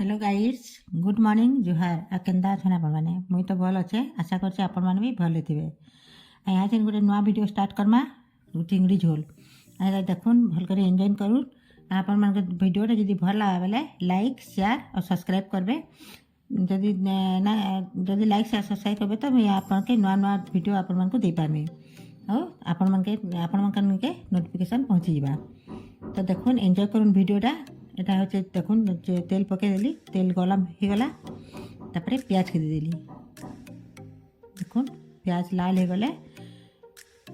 Hello guys, good morning जुहार आ केंदा अछन आपण माने मुई तो भल अच्छे आशा करछे आपण माने भी भल थिबे। यहाँ से गोटे नुआ वीडियो स्टार्ट करमा चिंगड़ी झोल आ देखुन भल कर एंजॉय करूँ। आपण मान वीडियोटा जदि भल लगा बेले लाइक शेयर और सब्सक्राइब करबे। जदि ना जदि लाइक शेयर सब्सक्राइब करबे तो मुझे आपके नुआ नुआ वीडियो आपण मान को दे पारमी और आपण मान के नोटिफिकेशन पहुँची जावा। तो देखुन एंजॉय करूँ वीडियोटा। এটা হচ্ছে দেখুন তেল পকাই দেলি, তেল গরম হয়ে গলা তারপরে পেঁয়াজ কেটে দেলি। দেখুন পেঁয়াজ লাল হয়ে গলে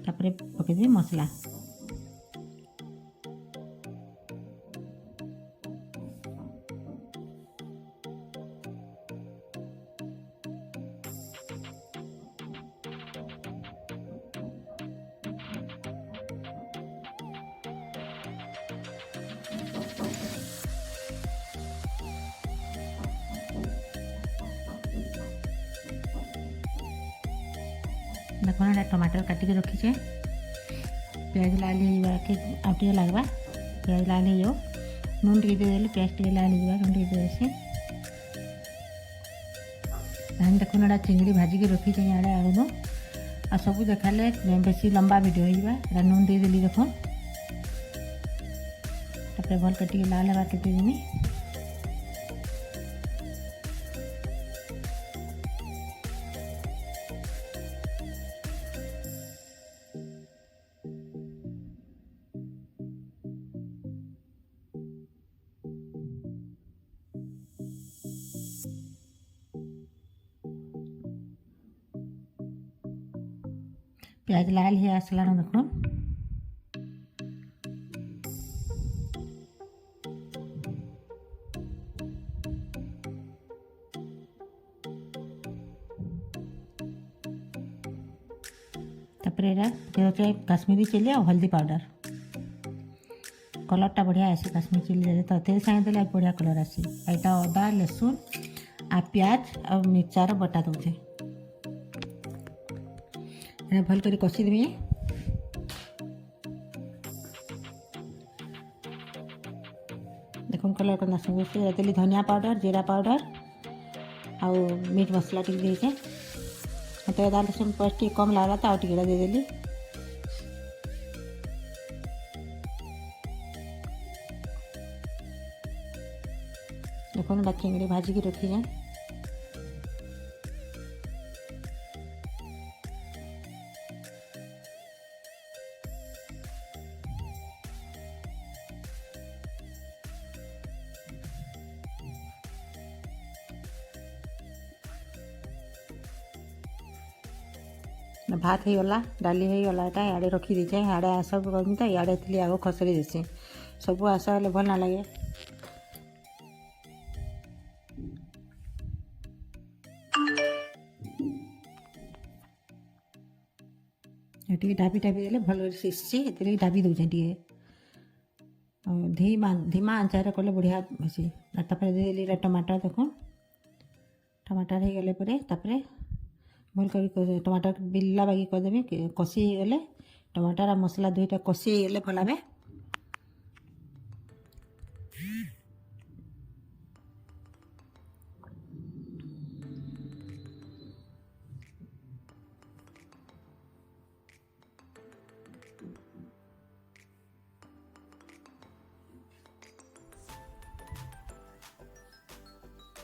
তারপরে পকাই দেবি মশলা। देखो ना टमाटर काटिक रखीचे, प्याज लाल के आउटे लगवा, प्याज लाल हो नून टे देदेले प्याज टे लाल हो नून टे देसी। देखो ना चिंगड़ी भाजिक रखीचे इे आलू आ सब देखाले बेसी लंबा वीडियो हो नून देदेली। देखो भल कर लाल हवा के देदेमी। प्याज लाल ही आसला देखो काश्मीरी चिली और हल्दी पाउडर कलरटा बढ़िया आसी काश्मीरी चिली तो तेल सागे देले बढ़िया कलर आसी। यहाँ अदा लहसुन आ प्याज और मिर्चार बटा दूचे भल कर कषिदेवी। देखो कलर करना देली धनिया पाउडर जीरा पाउडर आउ मीट मसला टी देचे। तो अदा लहसुन पेस्ट टी कम लगा तो आउटे देदेली। देखो ना चिंगड़ी भाजी की रखी जाए। भात हो गला डाली हो गला इे रखी दीचे इे सब करमी तो इे थी आग खसरी देसी सब आस हेल्ले भल ना लगे। टी ढापी ढापी देले भल सीसी ढापी दूचे टे धीमा आंचार कले बढ़िया हेसी। देदेली टमाटर। देखो टमाटर हो गले भल कर टमाटर बिल्ला बागी करदेवी कषि गले टमाटर आ मसला दुईटा कषि गले भल भाव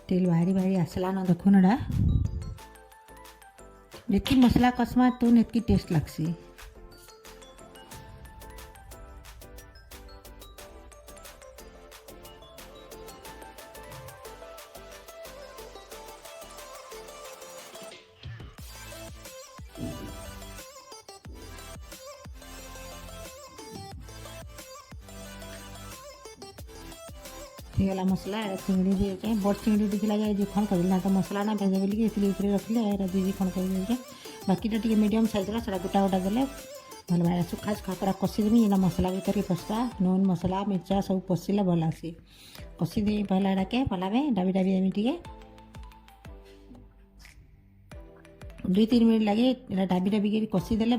तेल बाहरी बाहरी आसला न। देखो ना जितकी मसला कसमा तो इतकी टेस्ट लगसी। गला मसला चिंगड़ी दिए बड़ चिंगड़ी दिखला जाए खन कर ना तो मसला ना भेजे बोलिए इसलिए रखिले दीदी खन कर बाकीटा टी मीडियम साइज से गोटा गोटा देले भल भाई सुखा सुखा पूरा कषिदेवी। ये मसला भर पसला नून मसला मिर्चा सब पशिले भल लग्सी कषिदेवी पहला के भलावे डाबी डाबी देवी टे 2-3 मिनट लगे डाबी डाबी कर कषिदेले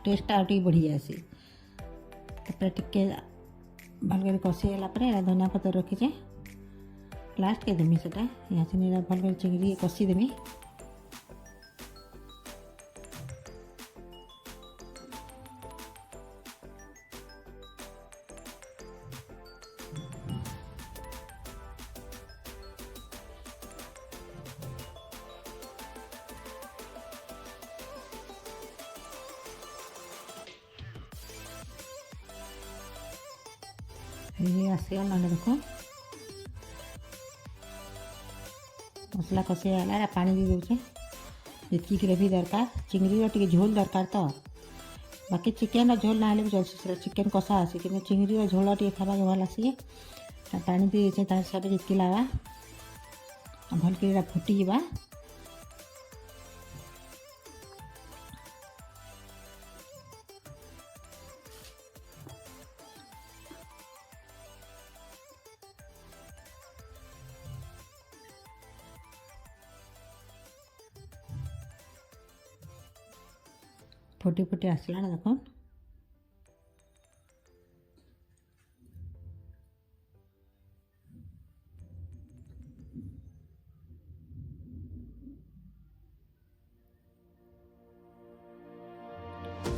टेस्टा आउ बढ़ी जासी। टे भल कर कषिगला धनिया पतर रखीचे लास्ट के देमी सेटा यहाँ से निरा भल कर चिंगड़ी कषी देमी ये आसगला ना देख मसला कषे आला पानी दे दूचे जितकी ग्रेवी दरकार चिंगड़ी टे झोल दरकार तो बाकी चिकेन झोल ना भी चलसी चिकेन कषा आसी कि चिंगड़ी झोल टे खावा भल आसी पानी दे हिसाब से जितकी लावा भल कर फुटी जा फुटी फुटी आसला देख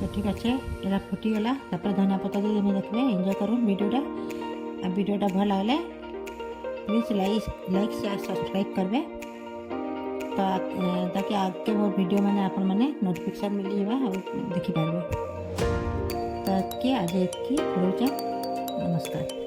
तो ठीक अच्छे यहाँ फुटीगला धनिया पत्ता दे देखिए एंजॉय करूँ वीडियोटा भल लगे प्लीज लाइक शेयर सब्सक्राइब करबे ताकि आगे मोर वीडियो मैंने आपण मैंने नोटिफिकेशन मिली और देखिपारे तो आज नमस्कार।